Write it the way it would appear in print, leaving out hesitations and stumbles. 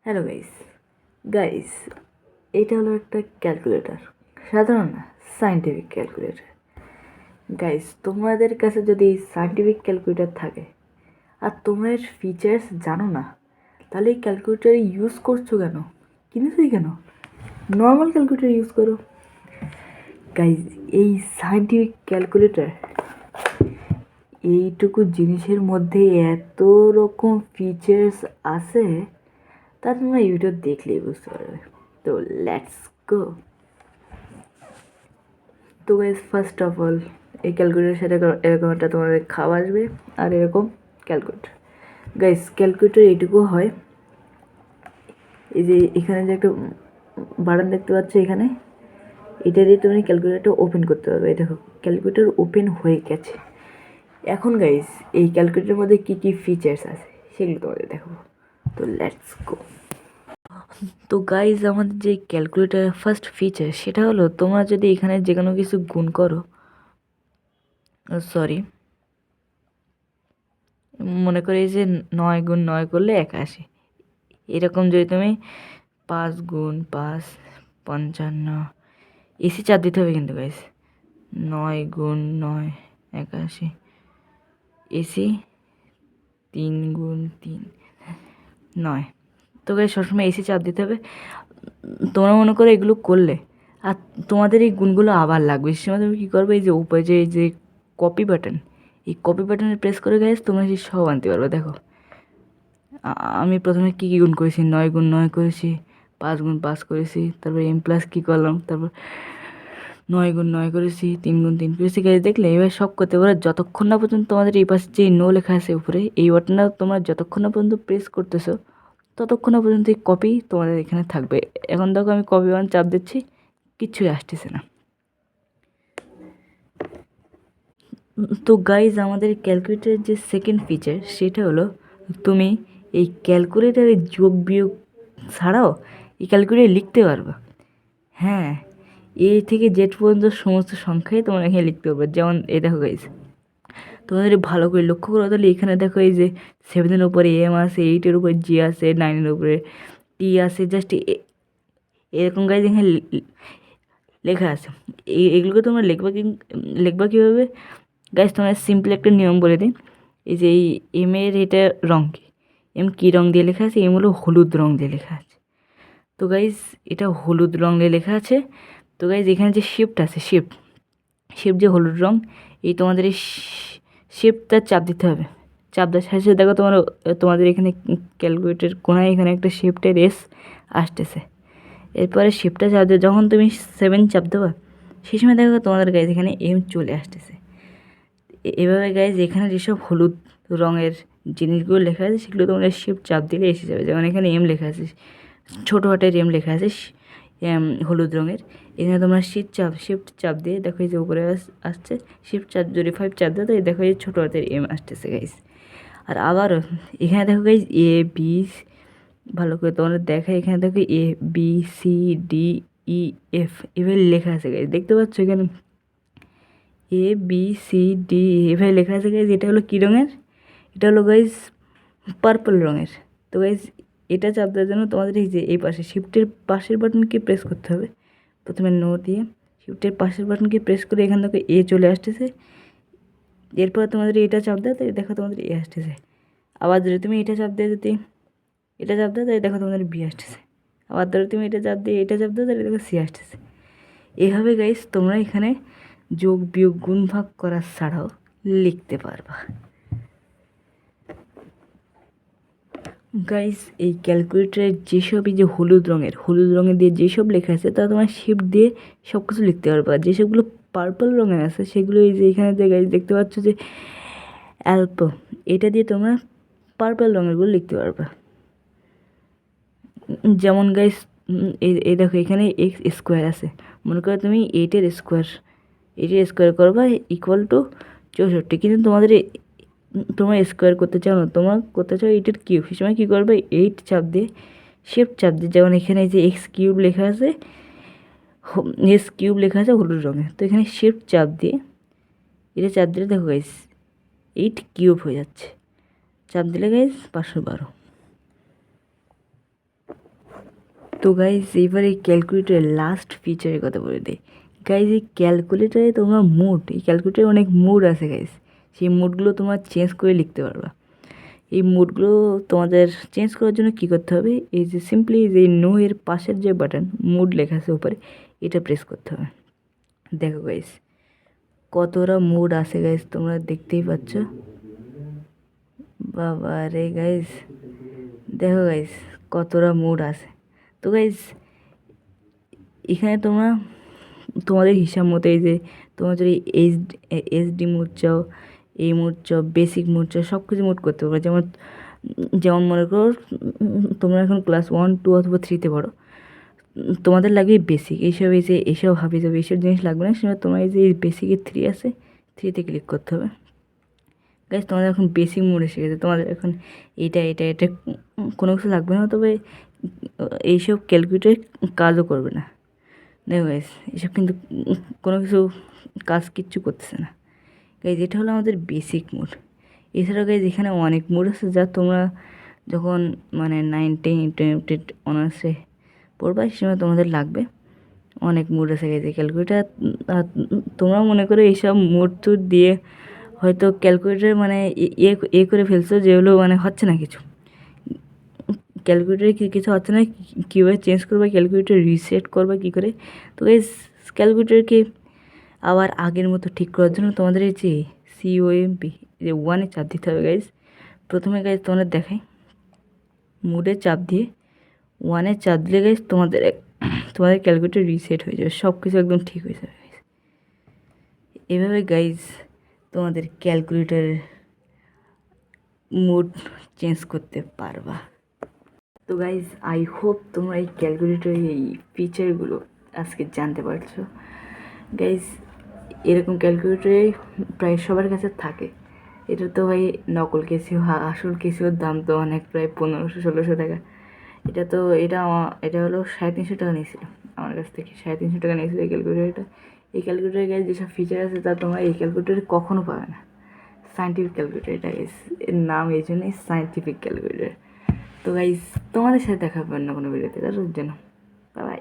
Hello guys এটা হলো একটা ক্যালকুলেটর, সাধারণ না, সায়েন্টিফিক ক্যালকুলেটর। গাইস, তোমাদের কাছে যদি সায়েন্টিফিক ক্যালকুলেটর থাকে আর তোমরা এর ফিচার্স জানো না, তাহলে এই ক্যালকুলেটর ইউজ করছো কেন? কিনেছোই কেন? নর্মাল ক্যালকুলেটর ইউজ করো। গাইস, এই সায়েন্টিফিক ক্যালকুলেটর এইটুকু জিনিসের মধ্যে এত রকম ফিচার্স আছে, তা তোমরা ইউটিউব দেখলেই বুঝতে পারবে। তো লেটস গো। তো গাইজ, ফার্স্ট অফ অল এই ক্যালকুলেটার সাথে এরকম একটা তোমাদের খাওয়া আসবে, আর এরকম ক্যালকুলেটার। গাইজ, ক্যালকুলেটার এইটুকু হয়, এই যে এখানে যে একটা বাটন দেখতে পাচ্ছ, এখানে এটা দিয়ে তুমি ক্যালকুলেটারটা ওপেন করতে পারবে। এই দেখো, ক্যালকুলেটার ওপেন হয়ে গেছে। এখন গাইজ, এই ক্যালকুলেটারের মধ্যে কী কী ফিচার্স আছে সেগুলো তোমাদের দেখাবো। তো লেটস গো। তো গাইজ, আমাদের যে ক্যালকুলেটারের ফার্স্ট ফিচার সেটা হলো, তোমরা যদি এখানে যে কোনো কিছু গুণ করো, সরি, মনে করি যে 9 × 9 করলে 81, এরকম যদি তুমি 5 × 5 55, এসি চাপ দিতে হবে কিন্তু গাইস। 9 × 9 81, এসি 3 × 3 9। তো গাইস, সবসময় এসি চাপ দিতে হবে। তোমরা মনে করো এগুলো করলে, আর তোমাদের এই গুণগুলো আবার লাগবে, সে সময় তুমি কী করবে, এই যে উপরে যে কপি বাটন, এই কপি বাটনে প্রেস করে গাইস তোমরা সেই সব আনতে পারবে। দেখো, আমি প্রথমে কী কী গুণ করেছি, 9 × 9 করেছি, 5 × 5 করেছি, তারপর এম প্লাস কী করলাম, তারপর 9 × 9 করেছি, 3 × 3 করেছি। গাইস, দেখলে এবার সব করতে পারো, যতক্ষণ না পর্যন্ত তোমাদের এই পাশে যে নো লেখা আছে উপরে, এই বাটনটা তোমরা যতক্ষণ না পর্যন্ত প্রেস করতেছো, ততক্ষণ না পর্যন্ত এই কপি তোমাদের এখানে থাকবে। এখন দেখো, আমি কপি বাটন চাপ দিচ্ছি, কিচ্ছুই আসতেছে না। তো গাইজ, আমাদের ক্যালকুলেটারের যে সেকেন্ড ফিচার সেটা হলো, তুমি এই ক্যালকুলেটারে যোগ বিয়োগ ছাড়াও এই ক্যালকুলেটারে লিখতে পারবা। হ্যাঁ, এ থেকে জেড পর্যন্ত সমস্ত সংখ্যাই তোমরা এখানে লিখতে পারবে। যেমন এই দেখো গাইজ, তোমাদের ভালো করে লক্ষ্য করো, তাহলে এখানে দেখো এই যে 7-এর উপরে এম আছে, 8-এর উপরে জি আছে, 9-এর উপরে টি আছে, জাস্ট এরকম গাইজ এখানে লেখা আছে। এগুলোকে তোমরা লিখবা কীভাবে গাইজ? তোমরা সিম্পল একটা নিয়ম বলে দিই। এই যে এই এমের এটা রঙ কী, এম কী রঙ দিয়ে লেখা আছে? এম হলো হলুদ রঙ দিয়ে লেখা আছে। তো গাইজ, এটা হলুদ রঙ দিয়ে লেখা আছে। তো গাইজ, এখানে যে শিফট আছে, শিফট যে হলুদ রঙ, এই তোমাদের এই শিফটটা চাপ দিতে হবে। চাপ দেওয়ার সাথে সাথে দেখো তোমাদের এখানে ক্যালকুলেটর কোনায় এখানে একটা শিফটের এস আসতেছে। এরপরে শিফটটা চাপ দিয়ে যখন তুমি 7 চাপ দেবা, সেই সময় দেখো তোমাদের গাইজ এখানে এম চলে আসতেছে। এভাবে গাইজ, এখানে যেসব হলুদ রঙের জিনিসগুলো লেখা আছে সেগুলো তোমরা শিফট চাপ দিলে এসে যাবে। যেমন এখানে এম লেখা আছে, ছোটো হাতের এম লেখা আছে হলুদ রঙের, এখানে তোমরা শিফট চাপ দিয়ে দেখো এই যে উপরে আসছে। শিফট চাপ যদি 5 চাপ দাও, তো দেখো এই ছোটো হাতের এম আসতেছে গাইজ। আর আবারও এখানে দেখো গাইজ এ বি, ভালো করে তোমরা দেখো, এখানে দেখো A B C D E F এভাবে লেখা আছে গাইজ, দেখতে পাচ্ছ এখানে এ বি সি ডি এভাবে লেখা আছে গাইজ। এটা হলো কী রঙের? এটা হলো গাইজ পার্পল রঙের। তো গাইজ, এটা চাপ দেওয়ার জন্য তোমাদের এই যে এই পাশে শিফটের পাশের বাটনকে প্রেস করতে হবে। প্রথমে নো দিয়ে শিফটের পাশের বাটনকে প্রেস করে এখান থেকে এ চলে আসতেছে। এরপর তোমাদের এটা চাপ দেয়, তাই দেখো তোমাদের এ আসতেছে। আবার যদি তুমি এটা চাপ দিয়ে তাই দেখো তোমাদের বি আসতেছে। আবার ধরো তুমি এটা চাপ দাও, তাহলে দেখো সি আসতেছে। এভাবে গাইজ তোমরা এখানে যোগ বিয়োগ গুণ ভাগ করা ছাড়াও লিখতে পারবা। গাইজ, এই ক্যালকুলেটারের যেসবই যে হলুদ রঙের দিয়ে যেসব লেখা আছে, তা তোমার শিফট দিয়ে সব কিছু লিখতে পারবা। যেসবগুলো পার্পল রঙের আছে সেগুলো এই যে এখানে যে গাইজ দেখতে পাচ্ছ যে অ্যালপো, এটা দিয়ে তোমরা পার্পল রঙেরগুলো লিখতে পারবা। যেমন গাইজ, এই দেখো এখানে এক্স স্কোয়ার আছে, মনে করো তুমি 8-এর স্কোয়ার করবা ইকুয়াল টু 64, কিন্তু তোমরা স্কোয়ার করতে চাও না, তোমরা করতে চাও 8-এর কিউব। সেই সময় কী করবে, 8 চাপ দিয়ে শিফট চাপ দিয়ে, যেমন এখানে যে এক্স কিউব লেখা আছে, হলুদ রঙে, তো এখানে শিফট চাপ দিয়ে এটা চাপ দিলে দেখো গাইজ 8 কিউব হয়ে যাচ্ছে। চাপ দিলে গাইজ 512। তো গাইজ এবার এই ক্যালকুলেটারের লাস্ট ফিচারের কথা বলে দিই। গাইজ এই ক্যালকুলেটারে তোমরা মোড, এই ক্যালকুলেটারে অনেক মোড আছে গাইজ, সেই মোডগুলো তোমরা চেঞ্জ করে লিখতে পারবা। এই মোডগুলো তোমাদের চেঞ্জ করার জন্য কী করতে হবে, এই যে সিম্পলি যে নো এর পাশের যে বাটন মোড লেখা আছে উপরে, এটা প্রেস করতে হবে। দেখো গাইজ কতটা মোড আছে গাইজ, তোমরা দেখতেই পাচ্ছ। বাবা রে গাইজ, দেখো গাইজ কতটা মোড আছে। তো গাইজ এখানে তোমরা তোমাদের হিসাব মতো এই যে তোমরা যদি এইচডি মোড চাও, এই মোড চাও, বেসিক মোড চাও, সব কিছু মোড করতে পারো। যেমন যেমন মনে করো তোমরা এখন ক্লাস 1, 2 অথবা 3-তে পড়ো, তোমাদের লাগবে বেসিক, এইসব এই যে এইসব হাবি যাবে, এইসব জিনিস লাগবে না। সেটা তোমার এই যে বেসিকে 3 আছে, 3-তে ক্লিক করতে হবে। গাইজ তোমাদের এখন বেসিক মোড এসে গেছে, তোমাদের এখন এটা কোনো কিছু লাগবে না। তবে এইসব ক্যালকুলেটর কাজও করবে না। দেখো গাইজ এসব কিন্তু কোনো কিছু কাজ কিচ্ছু করতেছে না। গাইজ এটা হলো আমাদের বেসিক মোড। এছাড়াও গাইজ এখানে অনেক মোড আছে যা তোমরা যখন মানে 9, 10 ইন্টারমিডিয়েট অনার্সে পড়বা সে সময় তোমাদের লাগবে। অনেক মোড আছে গাইজ এই ক্যালকুলেটার। তোমরা মনে করো এইসব মোড টুড দিয়ে হয়তো ক্যালকুলেটার মানে এ করে ফেলছো, যেগুলো মানে হচ্ছে না কিছু, ক্যালকুলেটারে কিছু হচ্ছে না, কীভাবে চেঞ্জ করবে, ক্যালকুলেটার রিসেট করবে কী করে। তো গাইজ ক্যালকুলেটারকে আবার আগের মতো ঠিক করার জন্য তোমাদের এই যে COMP যে 1-এ চাপ দিতে হবে গাইজ। প্রথমে গাইজ তোমাদের দেখাই, মোডে চাপ দিয়ে 1-এ চাপ দিলে গাইজ তোমাদের ক্যালকুলেটার রিসেট হয়ে যাবে, সব কিছু একদম ঠিক হয়ে যাবে গাইজ। এভাবে গাইজ তোমাদের ক্যালকুলেটারের মোড চেঞ্জ করতে পারবা। তো গাইজ আই হোপ তোমরা এই ক্যালকুলেটরের এই ফিচারগুলো আজকে জানতে পারছো। গাইজ এরকম ক্যালকুলেটরে প্রায় সবার কাছে থাকে। এটা তো ভাই নকল কেসিও, আসল কেসিওর দাম তো অনেক, প্রায় 1500-1600 টাকা। এটা হলো 350 টাকা নিয়েছিল আমার কাছ থেকে, 350 টাকা নিয়েছিল এই ক্যালকুলেটরটা। এই ক্যালকুলেটারে গাইজ যেসব ফিচার আছে তা তোমরা এই ক্যালকুলেটরে কখনো পাবে না। সায়েন্টিফিক ক্যালকুলেটর এটা গাইজ, এর নাম এই জন্যই সায়েন্টিফিক ক্যালকুলেটর। তো গাইজ তোমাদের সাথে দেখা হবে অন্য কোনো ভিডিওতে, তার জন্য বাই বাই।